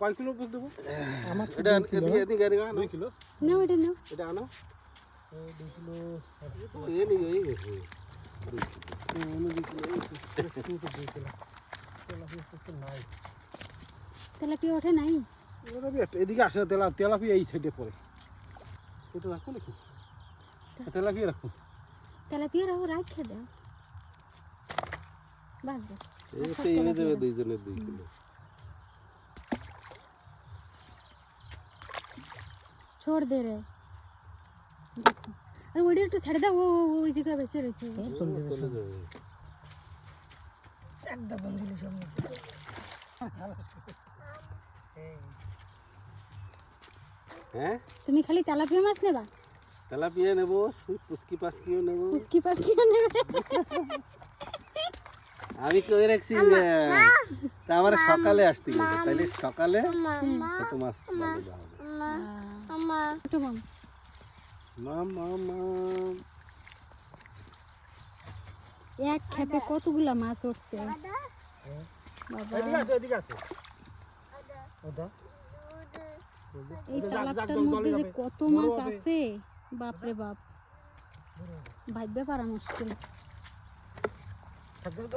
কয় কিলো দুধ দেবো? আমার এটা এদিকে 2 কিলো। নাও এটা নাও। এটা আনো। 2 কিলো এই নিয়ে এই গেছে। 2 কিলো নাই। তেলাপিয়া ওঠে নাই। এদিকে আসে না, তেলাপিয়া এই সাইডে পড়ে। এটা রাখো নাকি? তেলাপিয়া রাখো। তেলাপিয়া রাখো, রাখে দাও। বাস বাস। এই এনে দেবে দুইজনের 2 কিলো। छोड़ दे रे। देखो अरे वोडी तो छड़ दे, वो इसी का वैसे रहे চলে যাবে। একদম বন্ধুদের সামনে হ্যাঁ তুমি খালি তেলাপিয়া মাছ নেবা? তেলাপিয়া নেবো, পুচকি পাসকিও নেবো। उसकी पास क्यों নেবে? আমি কই রাখছি যে তা আমার সকালে আসতে হবে, তাইলে সকালে ছোট মাছ ভালো হবে। মামা ছোট মাম। মামা এক খেপে কতগুলা মাছ উঠছে বাবা। এদিকে আছে ওদা এই তালাবটার মধ্যে যে কত মাছ আছে বাপ রে বাপ, ভাবতে পারা মুশকিল। থাকবে তো